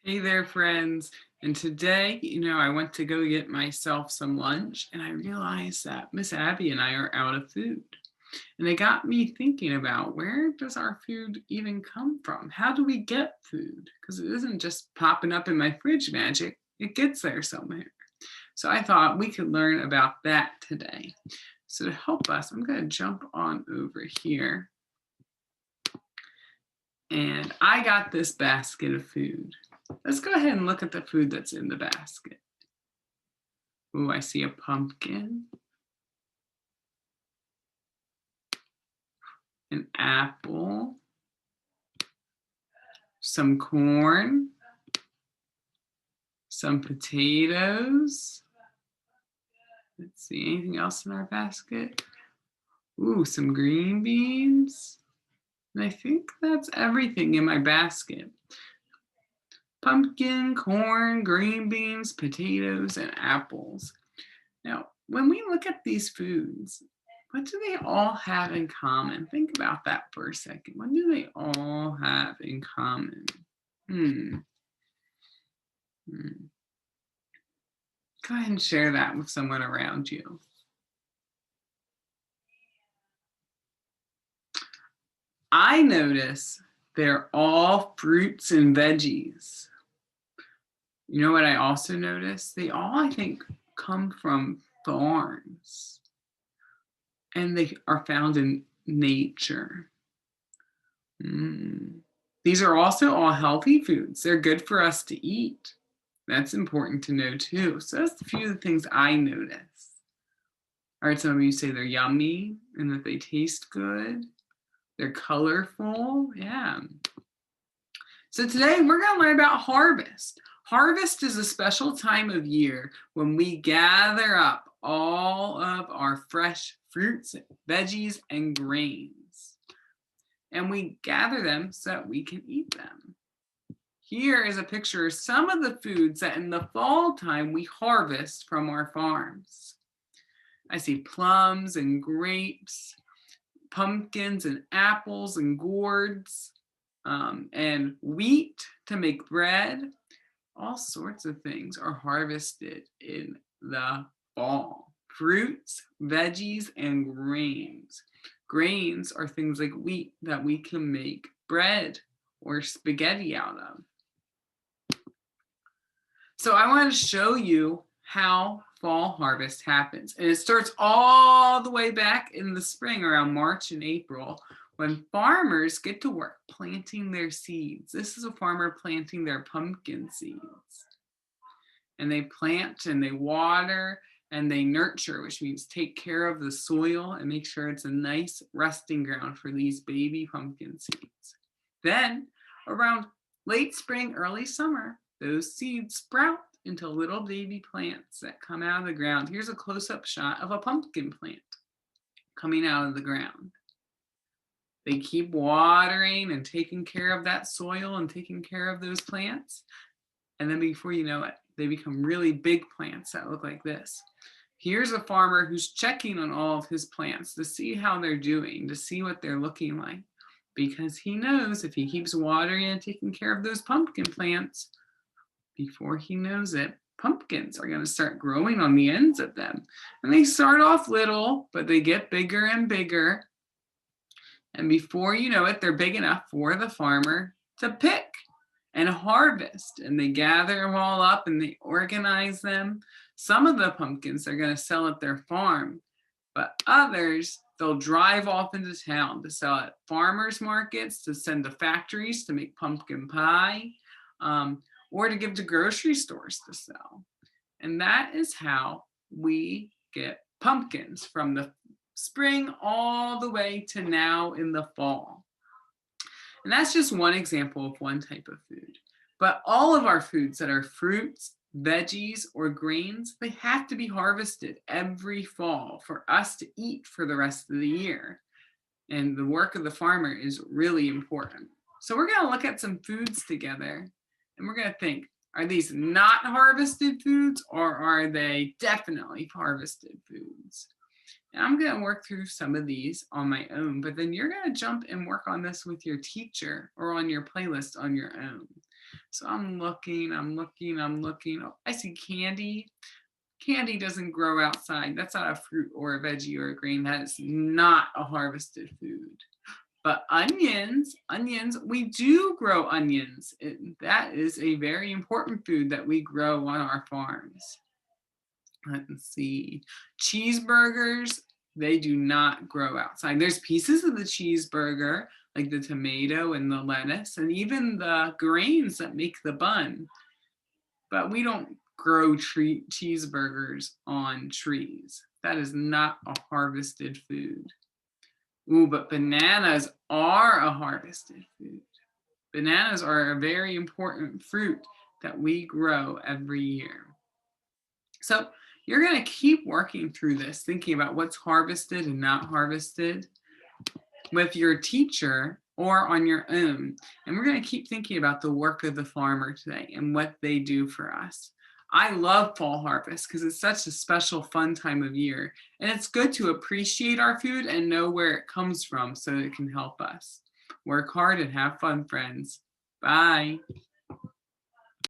Hey there, friends. And today, I went to go get myself some lunch and I realized that Miss Abby and I are out of food. And it got me thinking about where does our food even come from? How do we get food? Because it isn't just popping up in my fridge magic, it gets there somewhere. So I thought we could learn about that today. So to help us, I'm going to jump on over here. And I got this basket of food. Let's go ahead and look at the food that's in the basket. Ooh, I see a pumpkin, an apple, some corn, some potatoes. Let's see, anything else in our basket? Ooh, some green beans. And I think that's everything in my basket. Pumpkin, corn, green beans, potatoes, and apples. Now, when we look at these foods, what do they all have in common? Think about that for a second. What do they all have in common? Hmm. hmm. Go ahead and share that with someone around you. I notice they're all fruits and veggies. You know what I also notice? They all, I think, come from farms and they are found in nature. Mm. These are also all healthy foods. They're good for us to eat. That's important to know too. So that's a few of the things I notice. I heard some of you say they're yummy and that they taste good. They're colorful. Yeah. So today we're going to learn about harvest. Harvest is a special time of year when we gather up all of our fresh fruits, veggies, and grains. And we gather them so that we can eat them. Here is a picture of some of the foods that in the fall time we harvest from our farms. I see plums and grapes, pumpkins and apples and gourds, and wheat to make bread. All sorts of things are harvested in the fall. Fruits, veggies, and grains. Grains are things like wheat that we can make bread or spaghetti out of. So I want to show you how fall harvest happens. And it starts all the way back in the spring around March and April when farmers get to work planting their seeds. This is a farmer planting their pumpkin seeds. And they plant and they water and they nurture, which means take care of the soil and make sure it's a nice resting ground for these baby pumpkin seeds. Then around late spring, early summer, those seeds sprout into little baby plants that come out of the ground. Here's a close-up shot of a pumpkin plant coming out of the ground. They keep watering and taking care of that soil and taking care of those plants. And then before you know it, they become really big plants that look like this. Here's a farmer who's checking on all of his plants to see how they're doing, to see what they're looking like. Because he knows if he keeps watering and taking care of those pumpkin plants, before he knows it, pumpkins are going to start growing on the ends of them. And they start off little, but they get bigger and bigger. And before you know it, they're big enough for the farmer to pick and harvest. And they gather them all up and they organize them. Some of the pumpkins they're going to sell at their farm, but others they'll drive off into town to sell at farmers markets, to send to factories to make pumpkin pie, or to give to grocery stores to sell. And that is how we get pumpkins from the spring all the way to now in the fall. And that's just one example of one type of food. But all of our foods that are fruits, veggies, or grains, they have to be harvested every fall for us to eat for the rest of the year. And the work of the farmer is really important. So we're going to look at some foods together and we're going to think, are these not harvested foods or are they definitely harvested foods? And I'm going to work through some of these on my own, but then you're going to jump and work on this with your teacher or on your playlist on your own. So I'm looking. Oh, I see candy. Candy doesn't grow outside. That's not a fruit or a veggie or a grain. That is not a harvested food. But onions, we do grow onions. That is a very important food that we grow on our farms. Let's see. Cheeseburgers, they do not grow outside. There's pieces of the cheeseburger, like the tomato and the lettuce, and even the grains that make the bun. But we don't grow cheeseburgers on trees. That is not a harvested food. Ooh, but bananas are a harvested food. Bananas are a very important fruit that we grow every year. So you're going to keep working through this, thinking about what's harvested and not harvested with your teacher or on your own. And we're going to keep thinking about the work of the farmer today and what they do for us. I love fall harvest because it's such a special, fun time of year. And it's good to appreciate our food and know where it comes from so it can help us. Work hard and have fun, friends. Bye.